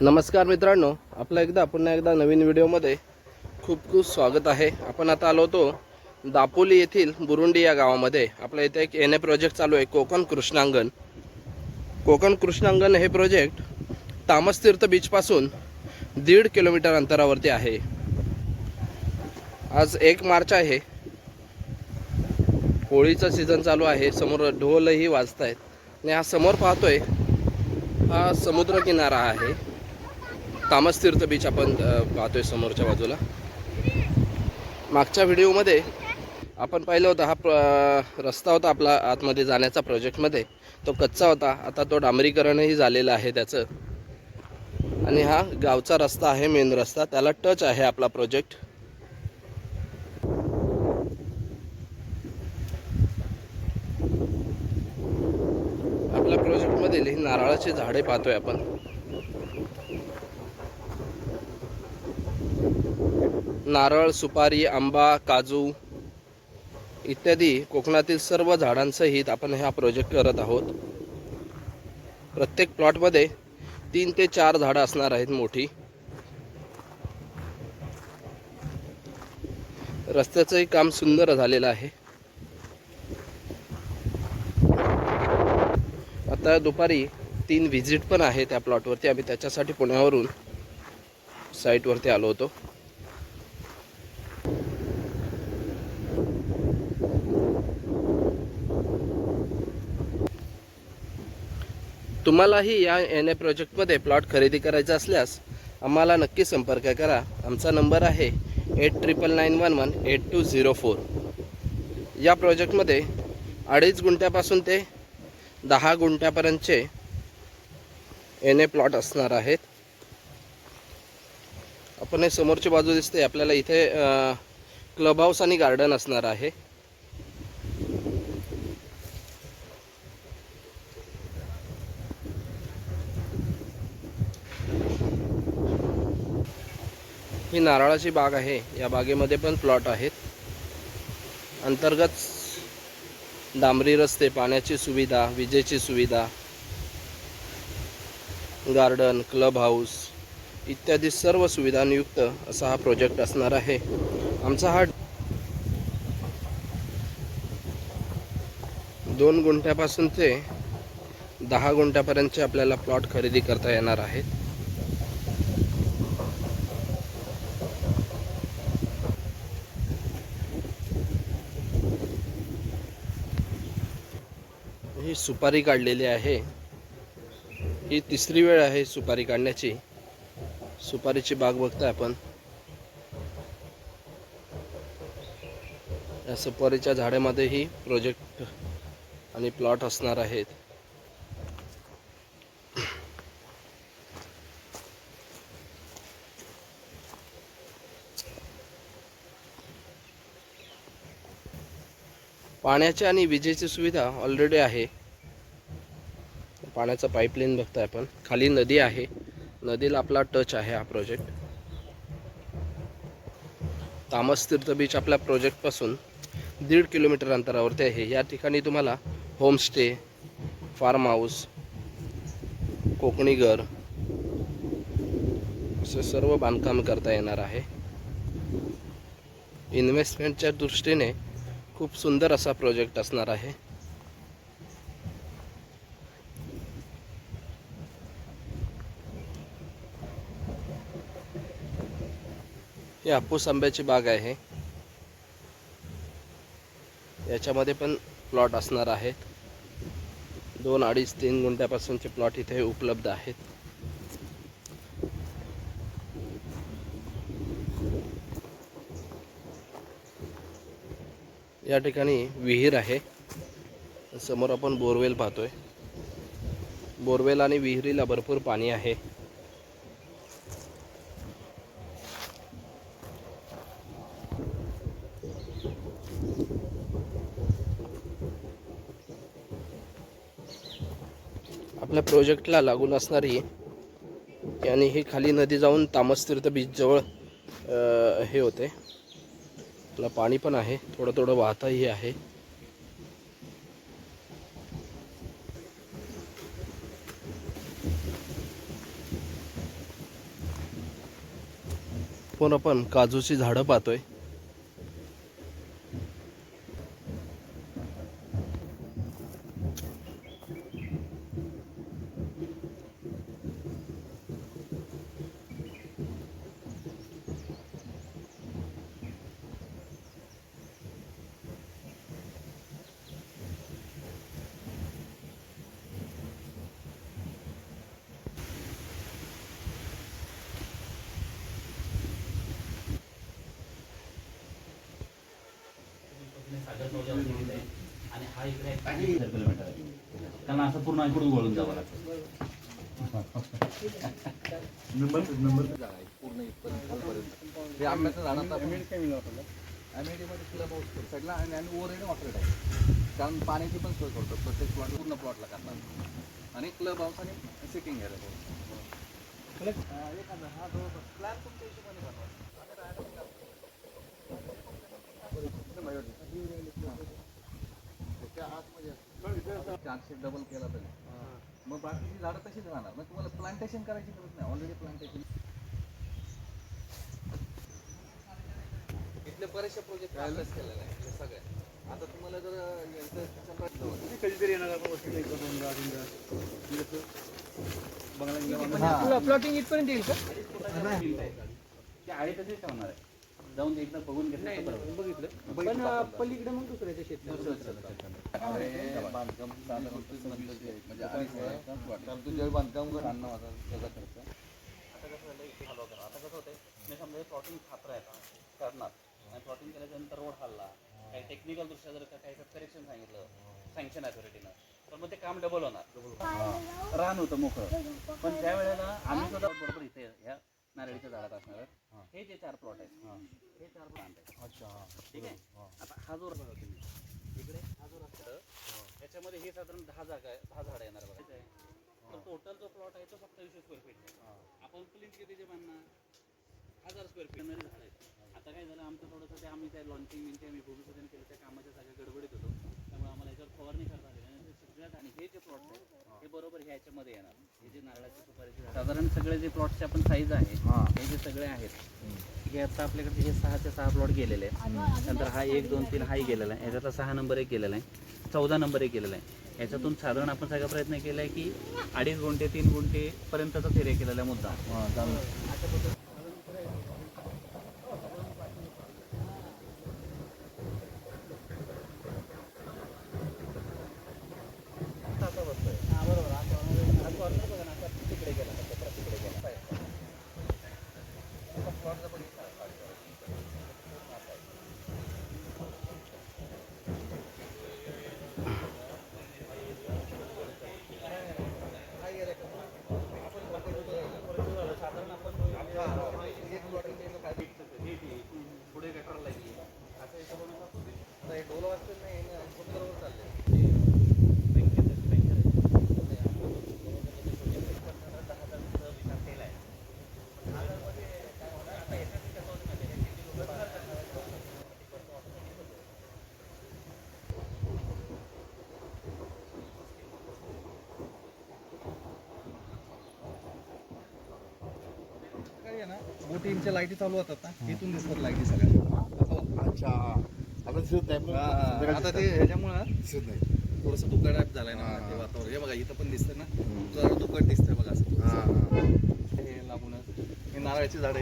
नमस्कार मित्रांनो, आपलं पुन्हा एकदा नवीन व्हिडिओमध्ये खूप खूप स्वागत आहे। आपण आता आलो होतो दापोली येथील बुरुंडी या गावामध्ये। आपल्या इथे एक एनए प्रोजेक्ट चालू आहे, कोकण कृष्णांगण। कोकण कृष्णांगण हे प्रोजेक्ट तामस तीर्थ बीच पासून 1.5 किलोमीटर अंतरावरती आहे। आज 1 मार्च आहे, होळीचा सीझन चालू आहे। समोर ढोलही वाजत आहेत आणि हा समोर पाहतोय हा समुद्र किनारा आहे। तामस तीर्थ बीच आपण पाहतोय समोरच्या बाजूला। मागच्या व्हिडिओमध्ये आपण पाहिलं होतं हा रस्ता होता आपला आतमध्ये जाण्याचा प्रोजेक्टमध्ये, तो कच्चा होता। आता तो डांबरीकरणही झालेला आहे त्याचं, आणि हा गावचा रस्ता आहे, मेन रस्ता, त्याला टच आहे आपला प्रोजेक्ट। आपल्या प्रोजेक्टमधील ही नारळाची झाडे पाहतोय आपण। नारळ, सुपारी, आंबा, काजू इत्यादी कोकणातील सर्व झाडांसहित आपण हा प्रोजेक्ट करत आहोत। प्रत्येक प्लॉटमध्ये 3 ते 4 झाडं असणार आहेत मोठी। रस्त्याचंही काम सुंदर झालेलं आहे। आता दुपारी 3 व्हिजिट पण आहे त्या प्लॉटवरती। आम्ही त्याच्यासाठी पुण्यावरून साईटवरती आलो होतो। तुम्हालाही या एनए प्रोजेक्टमध्ये प्लॉट खरेदी करायचा असल्यास आम्हाला नक्की संपर्क करा। आमचा नंबर आहे 8991188204। या प्रोजेक्टमध्ये 2.5 गुंठ्यापासून ते 10 गुंठ्यापर्यंतचे एनए प्लॉट असणार आहेत। आपण हे समोरची बाजू दिसते आपल्याला, इथे क्लब हाऊस आणि गार्डन असणार आहे। ही नारळाची बाग आहे, या बागेमध्ये पण प्लॉट आहेत। अंतर्गत डांबरी रस्ते, पाण्याची सुविधा, विजेची सुविधा, गार्डन, क्लब हाऊस इत्यादी सर्व सुविधांयुक्त असा हा प्रोजेक्ट असणार आहे। आमचा हा 2 गुंठ्यापासून ते 10 गुंठ्यापर्यंतचे आपल्याला प्लॉट खरेदी करता येणार आहेत। ही सुपारी काढलेली आहे, ही 3री वेळ आहे सुपारी काढण्याची। सुपारीची बाग बघताय आपण। या सुपारीच्या झाडामध्येही प्रोजेक्ट आणि प्लॉट असणार आहेत। पाण्याची आणि विजेची सुविधा ऑलरेडी आहे। पाण्याचा पाईपलाईन बघताय आपण, खाली नदी आहे, नदीला आपला टच आहे हा प्रोजेक्ट। तामस तीर्थ बीच आपल्या प्रोजेक्टपासून 1.5 किलोमीटर अंतरावरती आहे। या ठिकाणी तुम्हाला होमस्टे, फार्म हाऊस, कोकणी घर असे सर्व बांधकाम करता येणार आहे। इन्व्हेस्टमेंटच्या दृष्टीने खूप सुंदर असा प्रोजेक्ट असणार आहे। ही हापूस आंब्याची बाग आहे, याच्यामध्ये पण प्लॉट असणार आहेत। 2, 2.5, 3 गुंठ्यापासूनचे प्लॉट इथे उपलब्ध आहेत। या ठिकाणी विहीर आहे, समोर आपण बोरवेल पाहतोय। बोरवेल आणि विहिरीला भरपूर पाणी आहे। आपल्या प्रोजेक्टला लागून असणारी आणि ही खाली नदी जाऊन तामस तीर्थ बीच जवळ हे होते। आपलं पाणी पण आहे, थोडं थोडं वाहतही आहे। पण आपण काजूची झाडं पाहतोय. आणि हा इकडे 1 किलोमीटर आहे. कारण असं पूर्ण इकडून वळून जावं लागतं. पूर्ण इथपर्यंत हे आंब्याचं झाड आता मध्ये क्लब हाऊस करू साईडला आणि ओव्हरहेड ऑपरेट आहे. कारण पाण्याची पण सोय करतो प्रत्येक प्लॉट पूर्ण प्लॉटला करणार आणि क्लब हाऊस आणि सिटिंग एरिया हा जो प्लॅन तुमच्या हिशोबाने बनवा. चार्जशीट डबल केला तरी मग बाकीची झाडं तशीच राहणार. मग तुम्हाला प्लांटेशन करायची गरज नाही. ऑलरेडी प्लांटेशन इथले बरेचसे प्रोजेक्ट अभ्यास केलेला आहे सगळे. आता तुम्हाला जर कधीतरी येणार प्लॉटिंग इथपर्यंत येईल का? ते आहे तसेच ठेवणार आहे. जाऊन एकदा बघून घेतलं तर बरोबर. पण पलीकडे मग दुसऱ्याच्या शेत बांधकाम म्हणजे बांधकाम कर आणणं माझा त्याचा खर्च. आता कसं झालं इथे हलवा करा. आता कसं होतंय मी समजा प्लॉटिंग खात्र आहे का करणार आणि प्लॉटिंग केल्याच्यानंतर रोड हल्ला काही टेक्निकल दृष्ट्या जर का काही करेक्शन सांगितलं सँक्शन अथॉरिटीनं तर मग ते काम डबल होणार. रान होतं मोकळं. पण त्या वेळेला आम्ही सुद्धा बरोबर इथे ह्या नारळीच्या झाडात असणार हे जे 4 प्लॉट आहेत हे 4 प्लांट आहेत. अच्छा ठीक आहे. आता हा जो रस्ता तुम्ही इकडे हा जो रस्ता याच्यामध्ये हे साधारण 10 जागा आहे 10 झाडं येणार बघा. तर टोटल जो प्लॉट आहे तो 2700 स्क्वेअर फीट आहे. आपण प्लिंथ कितीचे बांधणार 1000 स्क्वेअर फीट झाड आहेत. आता काय झालं आमचं थोडंसं ते आम्ही त्या लॉन्चिंग बिंचिंग आम्ही भूमिपूजन केलं त्या कामाच्या सगळ्या गडबडीत होतो. त्यामुळे आम्हाला याच्यावर फवारणी करता आली नाही. सगळ्यात आणि हे जे प्लॉट्स आहेत हे बरोबर ह्याच्यामध्ये येणार. हे जे नारळाची सुपारीचे साधारण सगळे जे प्लॉटचे आपण साईज आहे हे जे सगळे आहेत हे आता आपल्याकडे हे 6 चे 6 प्लॉट गेलेले आहेत. नंतर हा 1 2 3 हाही गेलेला आहे. याच्यातला 6 नंबर एक गेलेला आहे. 14 नंबर एक गेलेला आहे. याच्यातून साधारण आपण सगळा प्रयत्न केला आहे की 2.5 गुंठे 3 गुंठे पर्यंतचाच एरिया केलेला आहे मुद्दा. पुढे गटर लागली असं हिशोबाने डोलो वाजते नाही बरोबर चालले. बोटींच्या लाईटी चालू होतात ना इथून दिसतात लाईटी सगळ्या. अच्छा आता दिसत नाही. आता ते ह्याच्यामुळे दिसत नाही. थोडंसं धुकं टाईप झालंय ना ते वातावरण. हे बघा इथं पण दिसतंय ना जरा धुकट दिसतंय बघा असं. हे लागूनच हे नारळाची झाडं